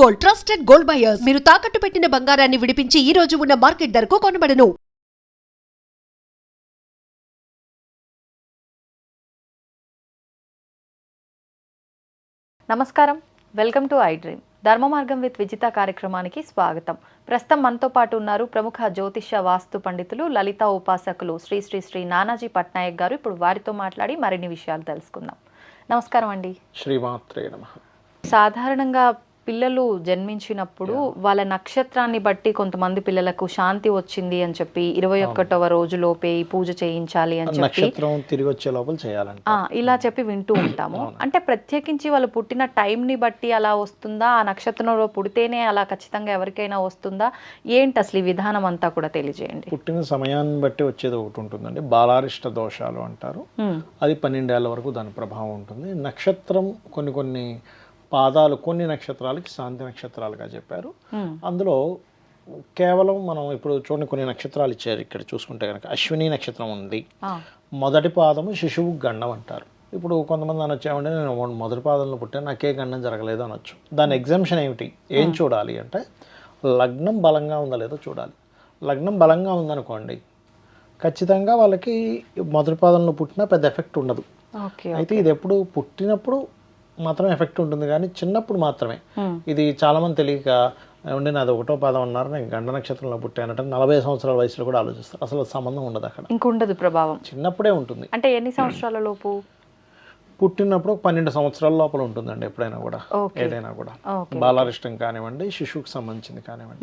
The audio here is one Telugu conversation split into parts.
Gold, trusted gold buyers. మీరు తాకట్టు పెట్టిన బంగారాన్ని విడిపించి ఈ రోజు ఉన్న మార్కెట్ ధరకు కొనబడను. నమస్కారం, వెల్కమ్ టు ఐ డ్రీమ్. ధర్మ మార్గం విత్ విజిత కార్యక్రమానికి స్వాగతం. ప్రస్తుతం మనతో పాటు ఉన్నారు ప్రముఖ జ్యోతిష్య వాస్తు పండితులు, లలిత ఉపాసకులు శ్రీ శ్రీ శ్రీ నానాజీ పట్నాయక్ గారు. ఇప్పుడు వారితో మాట్లాడి మరిన్ని విషయాలు తెలుసుకుందాం. నమస్కారం అండి. శ్రీమాత్రే నమః. సాధారణంగా పిల్లలు జన్మించినప్పుడు వాళ్ళ నక్షత్రాన్ని బట్టి కొంతమంది పిల్లలకు శాంతి వచ్చింది అని చెప్పి 21వ రోజులోపే ఈ పూజ చేయించాలి అని చెప్పి నక్షత్రం తిరిగి వచ్చే లోపల చేయాలంట ఇలా చెప్పి వింటూ ఉంటాము. అంటే ప్రత్యేకించి వాళ్ళు పుట్టిన టైంని బట్టి అలా వస్తుందా, ఆ నక్షత్రంలో పుడితేనే అలా ఖచ్చితంగా ఎవరికైనా వస్తుందా, ఏంటి అసలు ఈ విధానం అంతా కూడా తెలియజేయండి. పుట్టిన సమయాన్ని బట్టి వచ్చేది ఒకటి ఉంటుందండి, బాలారిష్ట దోషాలు అంటారు. అది 12 ఏళ్ల వరకు దాని ప్రభావం ఉంటుంది. నక్షత్రం కొన్ని పాదాలు కొన్ని నక్షత్రాలకి శాంతి నక్షత్రాలుగా చెప్పారు. అందులో కేవలం మనం ఇప్పుడు చూడండి, కొన్ని నక్షత్రాలు ఇచ్చారు. ఇక్కడ చూసుకుంటే కనుక అశ్విని నక్షత్రం ఉంది. మొదటి పాదము శిశువు గండం అంటారు. ఇప్పుడు కొంతమంది అనొచ్చు, ఏమంటే నేను మొదటి పాదంలో పుట్టాను, నాకే గండం జరగలేదు అనొచ్చు. దాని ఎగ్జామ్షన్ ఏమిటి, ఏం చూడాలి అంటే లగ్నం బలంగా ఉందా లేదో చూడాలి. లగ్నం బలంగా ఉందనుకోండి, ఖచ్చితంగా వాళ్ళకి మొదటి పాదంలో పుట్టినా పెద్ద ఎఫెక్ట్ ఉండదు. అయితే ఇది ఎప్పుడు పుట్టినప్పుడు మాత్రమే ఎఫెక్ట్ ఉంటుంది, కానీ చిన్నప్పుడు మాత్రమే. ఇది చాలామంది తెలియక ఉండి నాది 1వ పాదం అన్నారు, నేను గండ నక్షత్రంలో పుట్టానంటే 40 సంవత్సరాల వయసులో కూడా ఆలోచిస్తారు. అసలు సంబంధం ఉండదు, అక్కడ ఇంకుండదు ప్రభావం, చిన్నప్పుడే ఉంటుంది. అంటే ఎన్ని సంవత్సరాల లోపు? పుట్టినప్పుడు 12 సంవత్సరాల లోపల ఉంటుందండి ఎప్పుడైనా కూడా, ఏదైనా కూడా. బాలారిష్టం కానివ్వండి, శిశువుకి సంబంధించింది కానివ్వండి.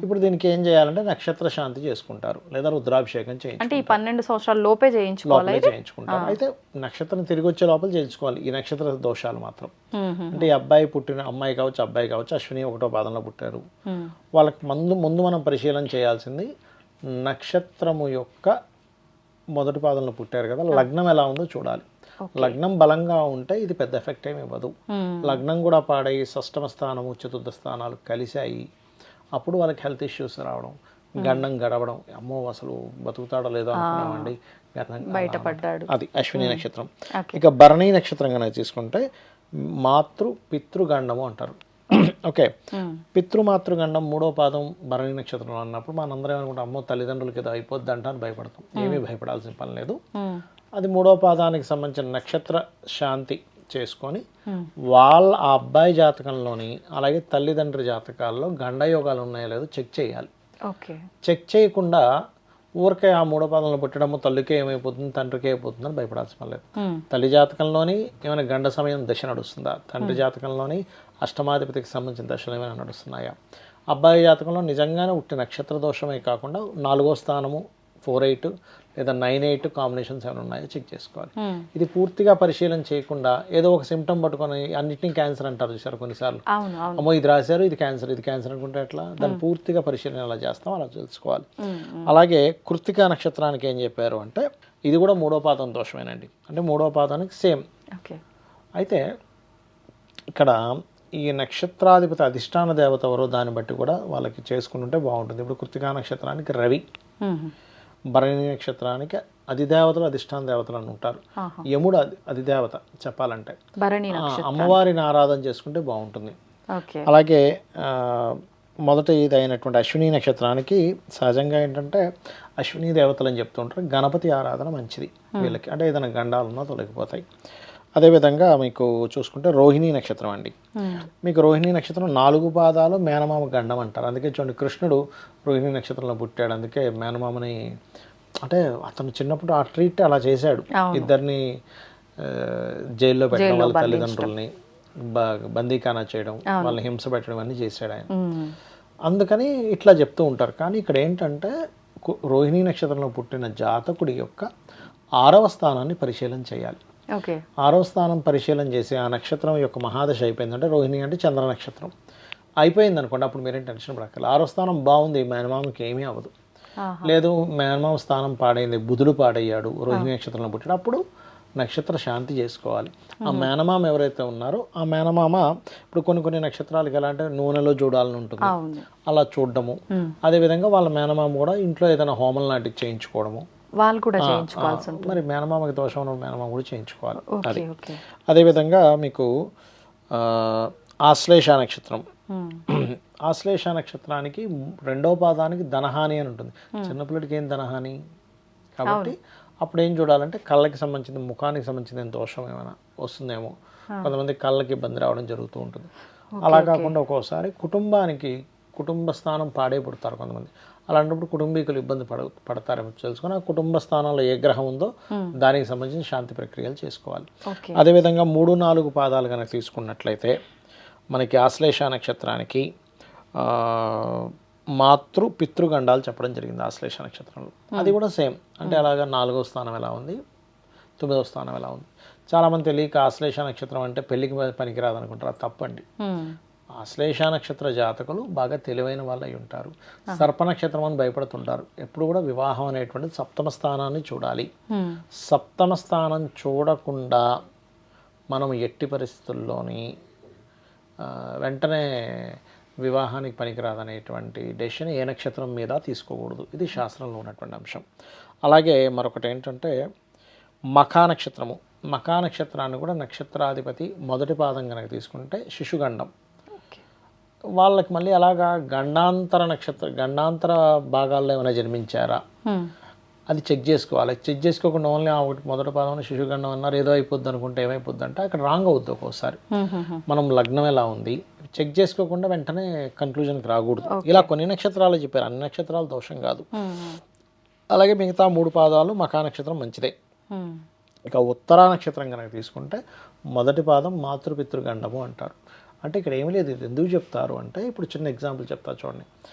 ఇప్పుడు దీనికి ఏం చేయాలంటే నక్షత్ర శాంతి చేసుకుంటారు, లేదా రుద్రాభిషేకం అంటే ఈ 12 సంవత్సరాల లోపే చేయించుకుంటారు. అయితే నక్షత్రం తిరిగి వచ్చే లోపల చేయించుకోవాలి ఈ నక్షత్ర దోషాలు మాత్రం. అంటే ఈ అబ్బాయి పుట్టిన అమ్మాయి కావచ్చు, అబ్బాయి కావచ్చు, అశ్విని 1వ పాదంలో పుట్టారు, వాళ్ళకి ముందు మనం పరిశీలన చేయాల్సింది నక్షత్రము యొక్క మొదటి పాదంలో పుట్టారు కదా, లగ్నం ఎలా ఉందో చూడాలి. లగ్నం బలంగా ఉంటే ఇది పెద్ద ఎఫెక్ట్ ఏమి ఇవ్వదు. లగ్నం కూడా పాడై షష్టమ స్థానము చతుర్థ స్థానాలు కలిసాయి, అప్పుడు వాళ్ళకి హెల్త్ ఇష్యూస్ రావడం, గండం గడవడం, అమ్మో అసలు బతుకుతాడో లేదో అనుకున్నామండి, బయటపడ్డాడు. అది అశ్విని నక్షత్రం. ఇక భరణి నక్షత్రం కనుక తీసుకుంటే పితృగండము అంటారు. ఓకే, పితృమాతృగండం 3వ పాదం భరణి నక్షత్రం అన్నప్పుడు మనందరం ఏమనుకుంటాం, అమ్మో తల్లిదండ్రులకి ఏదో అయిపోద్ది అంటాను భయపడతాం. ఏమీ భయపడాల్సిన పని లేదు. అది 3వ పాదానికి సంబంధించిన నక్షత్ర శాంతి చేసుకొని వాళ్ళ ఆ అబ్బాయి జాతకంలోని అలాగే తల్లిదండ్రి జాతకాల్లో గండయోగాలు ఉన్నాయో లేదో చెక్ చేయాలి. చెక్ చేయకుండా ఊరికే ఆ 3వ పాదంలో పుట్టడము తల్లికే ఏమైపోతుంది తండ్రికి అయిపోతుంది అని భయపడాల్సిన పని లేదు. తల్లి జాతకంలోని ఏమైనా గండ సమయం దశ నడుస్తుందా, తండ్రి జాతకంలోని అష్టమాధిపతికి సంబంధించిన దశలు ఏమైనా నడుస్తున్నాయా, అబ్బాయి జాతకంలో నిజంగానే ఉట్టి నక్షత్ర దోషమే కాకుండా 4వ స్థానము 4-8 లేదా 9-8 కాంబినేషన్స్ ఏమైనా ఉన్నాయో చెక్ చేసుకోవాలి. ఇది పూర్తిగా పరిశీలన చేయకుండా ఏదో ఒక సిమ్టమ్ పట్టుకొని అన్నింటినీ క్యాన్సర్ అంటారు చూసారు కొన్నిసార్లు, అమ్మో ఇది రాశారు ఇది క్యాన్సర్ అనుకుంటే ఎట్లా, దాన్ని పూర్తిగా పరిశీలన ఎలా చేస్తాం అలా తెలుసుకోవాలి. అలాగే కృత్తికా నక్షత్రానికి ఏం చెప్పారు అంటే ఇది కూడా 3వ పాదం దోషమేనండి, అంటే 3వ పాదానికి సేమ్. అయితే ఇక్కడ ఈ నక్షత్రాధిపతి అధిష్టాన దేవత ఎవరో దాన్ని బట్టి కూడా వాళ్ళకి చేసుకుంటుంటే బాగుంటుంది. ఇప్పుడు కృత్తికా నక్షత్రానికి రవి, భరణి నక్షత్రానికి అధిదేవతలు అధిష్టాన దేవతలు అని ఉంటారు. యముడు అధిదేవత చెప్పాలంటే, అమ్మవారిని ఆరాధన చేసుకుంటే బాగుంటుంది. అలాగే మొదటి ఇది అయినటువంటి అశ్విని నక్షత్రానికి సహజంగా ఏంటంటే అశ్విని దేవతలు అని చెప్తుంటారు, గణపతి ఆరాధన మంచిది వీళ్ళకి, అంటే ఏదైనా గండాలున్నా తొలగిపోతాయి. అదేవిధంగా మీకు చూసుకుంటే రోహిణీ నక్షత్రం అండి, మీకు రోహిణీ నక్షత్రం 4 పాదాలు మేనమామ గండం అంటారు. అందుకే చూడండి కృష్ణుడు రోహిణీ నక్షత్రంలో పుట్టాడు, అందుకే మేనమామని అంటే అతను చిన్నప్పుడు ఆ ట్రీట్ అలా చేశాడు, ఇద్దరిని జైల్లో పెట్టడం, వాళ్ళ తల్లిదండ్రుల్ని బందీఖానా చేయడం, వాళ్ళని హింస పెట్టడం అన్నీ చేశాడు ఆయన. అందుకని ఇట్లా చెప్తూ ఉంటారు. కానీ ఇక్కడ ఏంటంటే రోహిణీ నక్షత్రంలో పుట్టిన జాతకుడి యొక్క 6వ స్థానాన్ని పరిశీలన చేయాలి. 6వ స్థానం పరిశీలన చేసి ఆ నక్షత్రం యొక్క మహాదశ అయిపోయిందంటే, రోహిణి అంటే చంద్ర నక్షత్రం అయిపోయింది అనుకోండి, అప్పుడు మీరేం టెన్షన్ పడక్కర్లేదు. 6వ స్థానం బాగుంది, మేనమామకి ఏమీ అవ్వదు. లేదు మేనమామ స్థానం పాడైంది, బుధుడు పాడయ్యాడు, రోహిణి నక్షత్రంలో పుట్టాడు, అప్పుడు నక్షత్ర శాంతి చేసుకోవాలి. ఆ మేనమామ ఎవరైతే ఉన్నారో ఆ మేనమామ ఇప్పుడు కొన్ని నక్షత్రాలకి ఎలా అంటే నూనెలో చూడాలని ఉంటుంది, అలా చూడడము. అదేవిధంగా వాళ్ళ మేనమామ కూడా ఇంట్లో ఏదైనా హోమం లాంటివి చేయించుకోవడము, వాళ్ళు కూడా చేయించుకోవాల్సి ఉంటుంది. మరి మేనమామకి దోషం ఉన్న మేనమామ కూడా చేయించుకోవాలి. అది అదేవిధంగా మీకు ఆశ్లేష నక్షత్రం ఆశ్లేష నక్షత్రానికి రెండో పాదానికి ధనహాని అని ఉంటుంది. చిన్నపిల్లడికి ఏం ధనహాని కాబట్టి అప్పుడు ఏం చూడాలంటే కళ్ళకి సంబంధించిన ముఖానికి సంబంధించిన దోషం ఏమైనా వస్తుందేమో, కొంతమంది కళ్ళకి ఇబ్బంది రావడం జరుగుతూ ఉంటుంది. అలా కాకుండా ఒక్కోసారి కుటుంబ స్థానం పాడే పుడతారు కొంతమంది. అలాంటప్పుడు కుటుంబీకులు ఇబ్బంది పడతారేమో తెలుసుకొని ఆ కుటుంబ స్థానంలో ఏ గ్రహం ఉందో దానికి సంబంధించిన శాంతి ప్రక్రియలు చేసుకోవాలి. అదేవిధంగా 3-4 పాదాలు కనుక తీసుకున్నట్లయితే మనకి ఆశ్లేష నక్షత్రానికి పితృగండాలు చెప్పడం జరిగింది ఆశ్లేష నక్షత్రంలో. అది కూడా సేమ్, అంటే అలాగా 4వ స్థానం ఎలా ఉంది, 9వ స్థానం ఎలా ఉంది. చాలామంది తెలియక ఆశ్లేష నక్షత్రం అంటే పెళ్లికి పనికిరాదు అనుకుంటారు. అది తప్పండి. ఆశ్లేష నక్షత్ర జాతకులు బాగా తెలివైన వాళ్ళు అయి ఉంటారు. సర్ప నక్షత్రం అని భయపడుతుంటారు. ఎప్పుడు కూడా వివాహం అనేటువంటిది సప్తమ స్థానాన్ని చూడాలి. సప్తమ స్థానం చూడకుండా మనం ఎట్టి పరిస్థితుల్లోని వెంటనే వివాహానికి పనికిరాదనేటువంటి డెసిషన్ ఏ నక్షత్రం మీద తీసుకోకూడదు. ఇది శాస్త్రంలో ఉన్నటువంటి అంశం. అలాగే మరొకటి ఏంటంటే మఖా నక్షత్రము. మఖా నక్షత్రాన్ని కూడా నక్షత్రాధిపతి మొదటి పాదం కనుక తీసుకుంటే శిశుగండం. వాళ్ళకి మళ్ళీ అలాగా గండాంతర భాగాల్లో ఏమైనా జన్మించారా అది చెక్ చేసుకోవాలి. చెక్ చేసుకోకుండా ఓన్లీ ఒకటి మొదటి పాదంలో శిశుగండం అన్నారు ఏదో అయిపోద్ది అనుకుంటే ఏమైపోద్ది అంటే అక్కడ రాంగ్ అవుద్ది. ఒక్కోసారి మనం లగ్నం ఎలా ఉంది చెక్ చేసుకోకుండా వెంటనే కన్క్లూజన్కి రాకూడదు. ఇలా కొన్ని నక్షత్రాలు చెప్పారు, అన్ని నక్షత్రాలు దోషం కాదు. అలాగే మిగతా 3 పాదాలు మఖా నక్షత్రం మంచిదే. ఇక ఉత్తరా నక్షత్రం కనుక తీసుకుంటే మొదటి పాదం మాతృపితృగండము అంటారు. అంటే ఇక్కడ ఏమీ లేదు. ఇది ఎందుకు చెప్తారు అంటే ఇప్పుడు చిన్న ఎగ్జాంపుల్ చెప్తా చూడండి.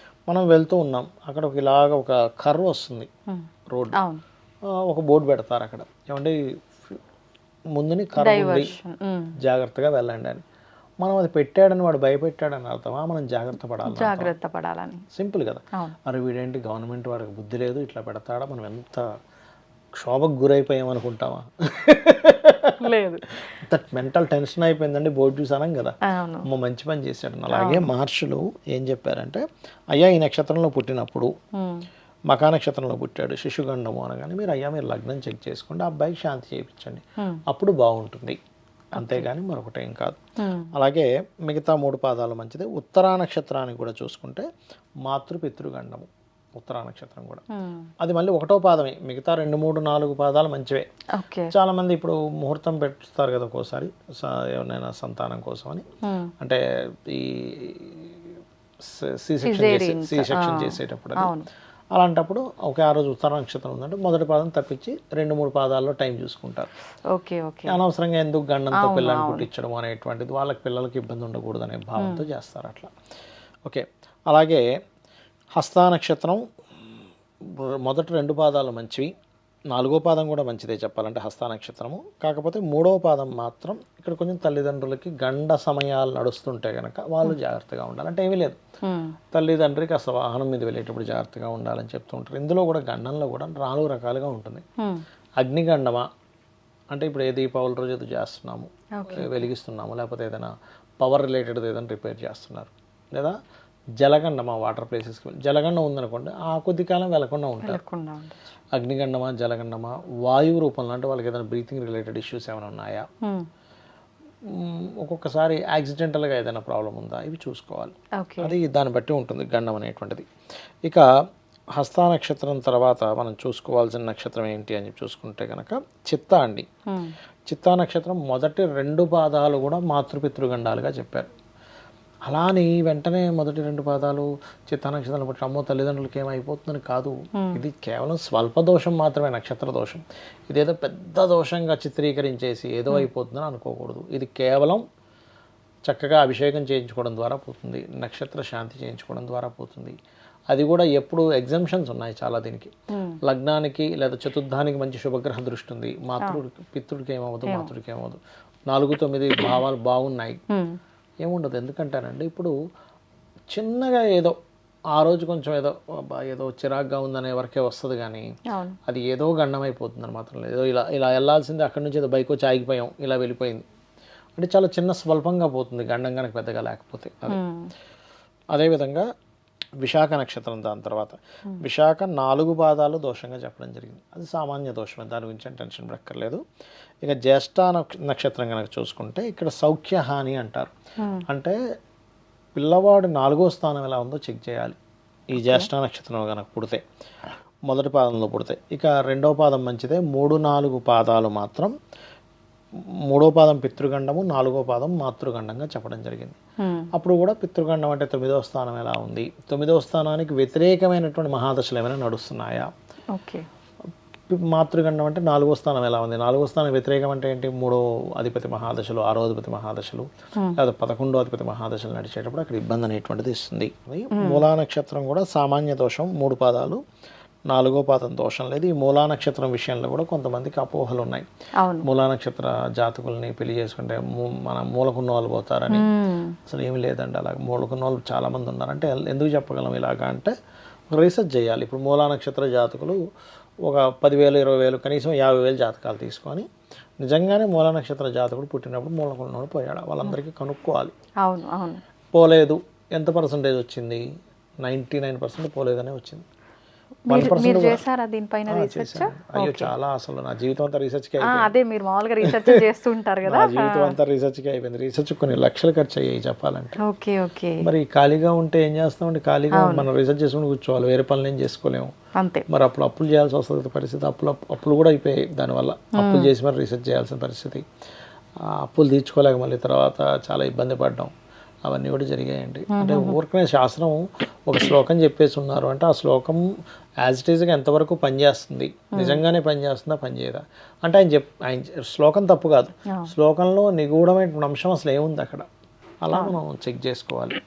మనం వెళ్తూ ఉన్నాం, అక్కడ ఇలాగ ఒక కర్వ్ వస్తుంది రోడ్డు, ఒక బోర్డు పెడతారు అక్కడ, ఏమంటే ముందుని కర్వ్ ఉంది జాగ్రత్తగా వెళ్ళండి అని. మనం అది పెట్టాడని వాడు భయపెట్టాడని అర్థమా మనం జాగ్రత్త పడాలని? సింపుల్ కదా. మరి వీడేంటి గవర్నమెంట్ వాడికి బుద్ధి లేదు ఇట్లా పెడతాడా, మనం ఎంత క్షోభకు గురైపోయామనుకుంటామా? లేదు, మెంటల్ టెన్షన్ అయిపోయిందండి బోర్డు చూసానం కదా, అమ్మ మంచి పని చేశాడు. అలాగే మహర్షులు ఏం చెప్పారంటే అయ్యా ఈ నక్షత్రంలో పుట్టినప్పుడు మఖా నక్షత్రంలో పుట్టాడు శిశుగండము అనగానే మీరు లగ్నం చెక్ చేసుకోండి, అబ్బాయికి శాంతి చేయించండి, అప్పుడు బాగుంటుంది. అంతేగాని మరొకటేం కాదు. అలాగే మిగతా 3 పాదాలు మంచిదే. ఉత్తరా నక్షత్రాన్ని కూడా చూసుకుంటే మాతృపితృగండము ఉత్తరా నక్షత్రం కూడా అది మళ్ళీ 1వ పాదమే. మిగతా 2, 3, 4 పాదాలు మంచివే. చాలా మంది ఇప్పుడు ముహూర్తం పెట్టుస్తారు కదా ఒక్కోసారి ఎవరైనా సంతానం కోసం అని, అంటే ఈ సి సెక్షన్ చేసేటప్పుడు అలాంటప్పుడు ఆ రోజు ఉత్తర నక్షత్రం ఉందంటే మొదటి పాదం తప్పించి 2, 3 పాదాల్లో టైం చూసుకుంటారు. అనవసరంగా ఎందుకు గండంతో పిల్లల్ని పుట్టించడం అనేటువంటిది, వాళ్ళకి పిల్లలకి ఇబ్బంది ఉండకూడదు అనే భావంతో చేస్తారు అట్లా. ఓకే. అలాగే హస్తా నక్షత్రం మొదటి 2 పాదాలు మంచివి, 4వ పాదం కూడా మంచిదే చెప్పాలంటే హస్తా నక్షత్రము. కాకపోతే 3వ పాదం మాత్రం ఇక్కడ కొంచెం తల్లిదండ్రులకి గండ సమయాలు నడుస్తుంటే కనుక వాళ్ళు జాగ్రత్తగా ఉండాలి. అంటే ఏమీ లేదు, తల్లిదండ్రికి అసలు వాహనం మీద వెళ్ళేటప్పుడు జాగ్రత్తగా ఉండాలని చెప్తూ ఉంటారు. ఇందులో కూడా గండంలో కూడా 4 రకాలుగా ఉంటుంది. అగ్నిగండమా అంటే ఇప్పుడు ఏ దీపావళి రోజు ఏదో చేస్తున్నాము, వెలిగిస్తున్నాము, లేకపోతే ఏదైనా పవర్ రిలేటెడ్ ఏదైనా రిపేర్ చేస్తున్నారు, లేదా జలగండమా వాటర్ ప్లేసెస్కి జలగండం ఉందనుకోండి ఆ కొద్ది కాలం వెళ్ళకుండా ఉంటారు. అగ్నిగండమా జలగండమా వాయువు రూపంలో అంటే వాళ్ళకి ఏదైనా బ్రీతింగ్ రిలేటెడ్ ఇష్యూస్ ఏమైనా ఉన్నాయా, ఒక్కొక్కసారి యాక్సిడెంటల్గా ఏదైనా ప్రాబ్లం ఉందా, ఇవి చూసుకోవాలి. అది దాన్ని బట్టి ఉంటుంది గండం అనేటువంటిది. ఇక హస్తా నక్షత్రం తర్వాత మనం చూసుకోవాల్సిన నక్షత్రం ఏంటి అని చూసుకుంటే కనుక చిత్తా అండి. చిత్తా నక్షత్రం మొదటి 2 పాదాలు కూడా మాతృపితృగండాలుగా చెప్పారు. అలా అని వెంటనే మొదటి 2 పాదాలు చిత్తా నక్షత్రం పట్ల అమ్మో తల్లిదండ్రులకి ఏమైపోతుందని కాదు. ఇది కేవలం స్వల్ప దోషం మాత్రమే, నక్షత్ర దోషం. ఇదేదో పెద్ద దోషంగా చిత్రీకరించేసి ఏదో అయిపోతుందని అనుకోకూడదు. ఇది కేవలం చక్కగా అభిషేకం చేయించుకోవడం ద్వారా పోతుంది, నక్షత్ర శాంతి చేయించుకోవడం ద్వారా పోతుంది. అది కూడా ఎప్పుడు ఎగ్జంప్షన్స్ ఉన్నాయి చాలా దీనికి. లగ్నానికి లేదా చతుర్థానికి మంచి శుభగ్రహ దృష్టి ఉంది, పితృడికి ఏమవ్వదు, మాతృడికి ఏమవ్వదు, 4, 9 భావాలు బాగున్నాయి, ఏముండదు. ఎందుకంటానండి ఇప్పుడు చిన్నగా ఏదో ఆ రోజు కొంచెం ఏదో చిరాగ్గా ఉందనే వరకే వస్తుంది, కానీ అది ఏదో గండం అయిపోతుందని మాత్రం లేదు. ఏదో ఇలా వెళ్ళాల్సింది అక్కడి నుంచి ఏదో బైక్ వచ్చి ఆగిపోయాం ఇలా వెళ్ళిపోయింది అంటే చాలా చిన్న స్వల్పంగా పోతుంది గండం కనుక పెద్దగా లేకపోతే. అదేవిధంగా విశాఖ నక్షత్రం దాని తర్వాత విశాఖ 4 పాదాలు దోషంగా చెప్పడం జరిగింది. అది సామాన్య దోషమే, దాని గురించి టెన్షన్ పడక్కర్లేదు. ఇక జ్యేష్ఠ నక్షత్రం కనుక చూసుకుంటే ఇక్కడ సౌఖ్య హాని అంటారు. అంటే పిల్లవాడు 4వ స్థానం ఎలా ఉందో చెక్ చేయాలి. ఈ జ్యేష్ఠ నక్షత్రం కనుక పుడితే, మొదటి పాదంలో పుడితే. ఇక 2వ పాదం మంచిదే. 3, 4 పాదాలు మాత్రం 3వ పాదం పితృగండము, 4వ పాదం మాతృగండంగా చెప్పడం జరిగింది. అప్పుడు కూడా పితృగండం అంటే 9వ స్థానం ఎలా ఉంది, 9వ స్థానానికి వ్యతిరేకమైనటువంటి మహాదశలు ఏమైనా నడుస్తున్నాయా. ఓకే. మాతృగండం అంటే 4వ స్థానం ఎలా ఉంది, 4వ స్థానం వ్యతిరేకం అంటే ఏంటి, 3వ అధిపతి మహాదశలు, 6వ అధిపతి మహాదశలు, లేదా 11వ అధిపతి మహాదశలు నడిచేటప్పుడు అక్కడ ఇబ్బంది అనేటువంటిది ఇస్తుంది. మూలా నక్షత్రం కూడా సామాన్య దోషం, 3 పాదాలు, 4వ పాదం దోషం లేదు. ఈ మూలా నక్షత్రం విషయంలో కూడా కొంతమందికి అపోహలు ఉన్నాయి. మూలా నక్షత్ర జాతకుల్ని పెళ్లి చేసుకుంటే మన మూలకున్న వాళ్ళు పోతారని. అసలు ఏమి లేదండి, అలాగ మూలకున్న వాళ్ళు చాలామంది ఉన్నారు. అంటే ఎందుకు చెప్పగలం ఇలాగా అంటే రీసెర్చ్ చేయాలి. ఇప్పుడు మూలా నక్షత్ర జాతకులు ఒక 10,000, 20,000, కనీసం 50,000 జాతకాలు తీసుకొని నిజంగానే మూలా నక్షత్ర జాతకుడు పుట్టినప్పుడు మూలకున్నోడు పోయాడా వాళ్ళందరికీ కనుక్కోవాలి. అవును అవును. పోలేదు, ఎంత పర్సంటేజ్ వచ్చింది, 99% పోలేదనే వచ్చింది. మీరు చేశారా దీనిపైన రీసెర్చ్? అయ్యో చాలా, అసలు నా జీవితం అంతా రీసెర్చ్కి అదే మీరు మామూలుగా రీసెర్చ్ చేస్తూ ఉంటారు కదా. నా జీవితం అంతా రీసెర్చ్కి అయిపోయింది. రీసెర్చ్ కొన్ని లక్షలు ఖర్చు అయ్యాయి చెప్పాలంటే. Okay okay. మరి ఖాళీగా ఉంటే ఏం చేస్తామండి, ఖాళీగా మనం రీసెర్చ్ చేసుకుని కూర్చోవాలి, వేరే పనులు ఏం చేసుకోలేము. అంతే. మరి అప్పులు చేయాల్సి వస్తుంది పరిస్థితి. అప్పులు కూడా అయిపోయాయి దానివల్ల. అప్పులు చేసి మరి రీసెర్చ్ చేయాల్సిన పరిస్థితి. అప్పులు తీర్చుకోలేక మళ్ళీ తర్వాత చాలా ఇబ్బంది పడ్డాం. అవన్నీ కూడా జరిగాయండి. అంటే ఊరికనే శాస్త్రం ఒక శ్లోకం చెప్పేసి ఉన్నారు అంటే ఆ శ్లోకం యాజ్ ఇట్ ఈజ్గా ఎంతవరకు పనిచేస్తుంది, నిజంగానే పనిచేస్తుందా పనిచేయదా అంటే ఆయన శ్లోకం తప్పు కాదు, శ్లోకంలో నిగూఢమైన అంశం అసలు ఏముంది అక్కడ, అలా మనం చెక్ చేసుకోవాలి.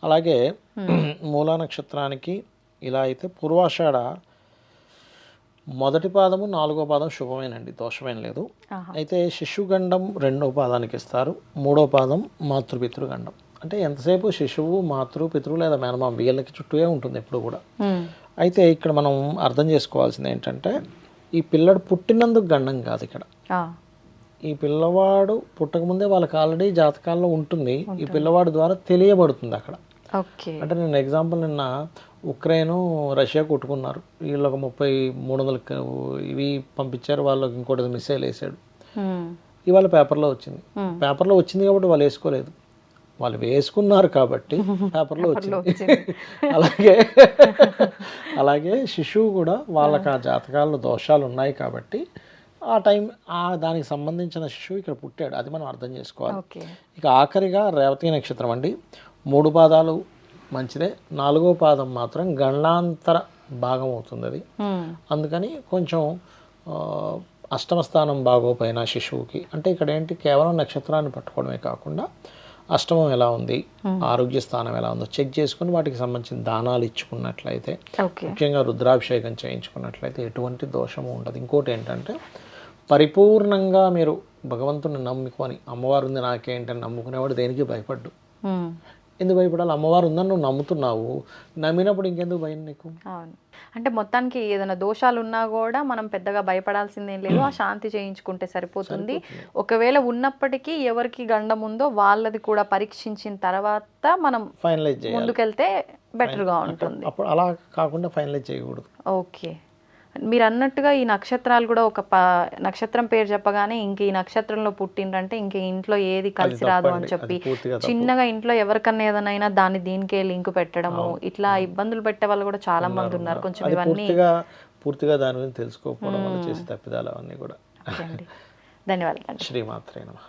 అలాగే మూలా నక్షత్రానికి ఇలా అయితే పూర్వాషాఢ మొదటి పాదము, 4వ పాదం శుభమేనండి, దోషమేం లేదు. అయితే శిశుగండం 2వ పాదానికి ఇస్తారు, 3వ పాదం మాతృపితృగండం. అంటే ఎంతసేపు శిశువు, పితృ లేదా మేనమామ వీళ్ళకి చుట్టూ ఉంటుంది ఎప్పుడు కూడా. అయితే ఇక్కడ మనం అర్థం చేసుకోవాల్సింది ఏంటంటే ఈ పిల్లడు పుట్టినందుకు గండం కాదు ఇక్కడ. ఈ పిల్లవాడు పుట్టకముందే వాళ్ళకి ఆల్రెడీ జాతకాల్లో ఉంటుంది, ఈ పిల్లవాడు ద్వారా తెలియబడుతుంది అక్కడ. అంటే నేను ఎగ్జాంపుల్ నిన్న ఉక్రెయిన్ రష్యా కొట్టుకున్నారు, వీళ్ళు ఒక 30-300 ఇవి పంపించారు, వాళ్ళకి ఇంకోటి మిసైల్ వేసాడు. ఇవాళ పేపర్లో వచ్చింది. పేపర్లో వచ్చింది కాబట్టి వాళ్ళు వేసుకోలేదు, వాళ్ళు వేసుకున్నారు కాబట్టి పేపర్లో వచ్చింది. అలాగే శిశువు కూడా వాళ్ళకి ఆ జాతకాల్లో దోషాలు ఉన్నాయి కాబట్టి దానికి సంబంధించిన శిశువు ఇక్కడ పుట్టాడు, అది మనం అర్థం చేసుకోవాలి. ఇక ఆఖరిగా రేవతి నక్షత్రం అండి, 3 పాదాలు మంచిదే, 4వ పాదం మాత్రం గండాంతర భాగం అవుతుంది అది. అందుకని కొంచెం అష్టమ స్థానం బాగోపోయిన శిశువుకి, అంటే ఇక్కడ ఏంటి కేవలం నక్షత్రాన్ని పట్టుకోవడమే కాకుండా అష్టమం ఎలా ఉంది, ఆరోగ్య స్థానం ఎలా ఉందో చెక్ చేసుకుని వాటికి సంబంధించిన దానాలు ఇచ్చుకున్నట్లయితే, ముఖ్యంగా రుద్రాభిషేకం చేయించుకున్నట్లయితే ఎటువంటి దోషము ఉండదు. ఇంకోటి ఏంటంటే పరిపూర్ణంగా మీరు భగవంతుని నమ్ముకొని అమ్మవారు ఉంది నాకేంటని నమ్ముకునేవాడు దేనికి భయపడ్డు. ఎందుకు భయపడాలి, అమ్మవారు ఉందని నువ్వు నమ్ముతున్నావు, నమ్మినప్పుడు ఇంకెందుకు భయం నీకు. అంటే మొత్తానికి ఏదైనా దోషాలు ఉన్నా కూడా మనం పెద్దగా భయపడాల్సిందేం లేదు, ఆ శాంతి చేయించుకుంటే సరిపోతుంది. ఒకవేళ ఉన్నప్పటికీ ఎవరికి గండం ఉందో వాళ్ళది కూడా పరీక్షించిన తర్వాత మనం ఫైనలైజ్ చేయాలి, ముందుకెళ్తే బెటర్గా ఉంటుంది. అప్పుడు అలా కాకుండా ఫైనలైజ్ చేయకూడదు. ఓకే. మీరు అన్నట్టుగా ఈ నక్షత్రాలు కూడా ఒక నక్షత్రం పేరు చెప్పగానే ఇంక ఈ నక్షత్రంలో పుట్టిండ్రంటే ఇంక ఇంట్లో ఏది కలిసి రాదు అని చెప్పి చిన్నగా ఇంట్లో ఎవరికన్నా ఏదైనా దాన్ని దీనికే లింక్ పెట్టడము, ఇట్లా ఇబ్బందులు పెట్టే వాళ్ళు కూడా చాలా మంది ఉన్నారు. కొంచెం ఇవన్నీ పూర్తిగా దాని గురించి తెలుసుకోకపోవడం వల్ల చేసే తప్పిదాలు అవన్నీ కూడా. ధన్యవాదాలు. శ్రీమాత్రే నమః.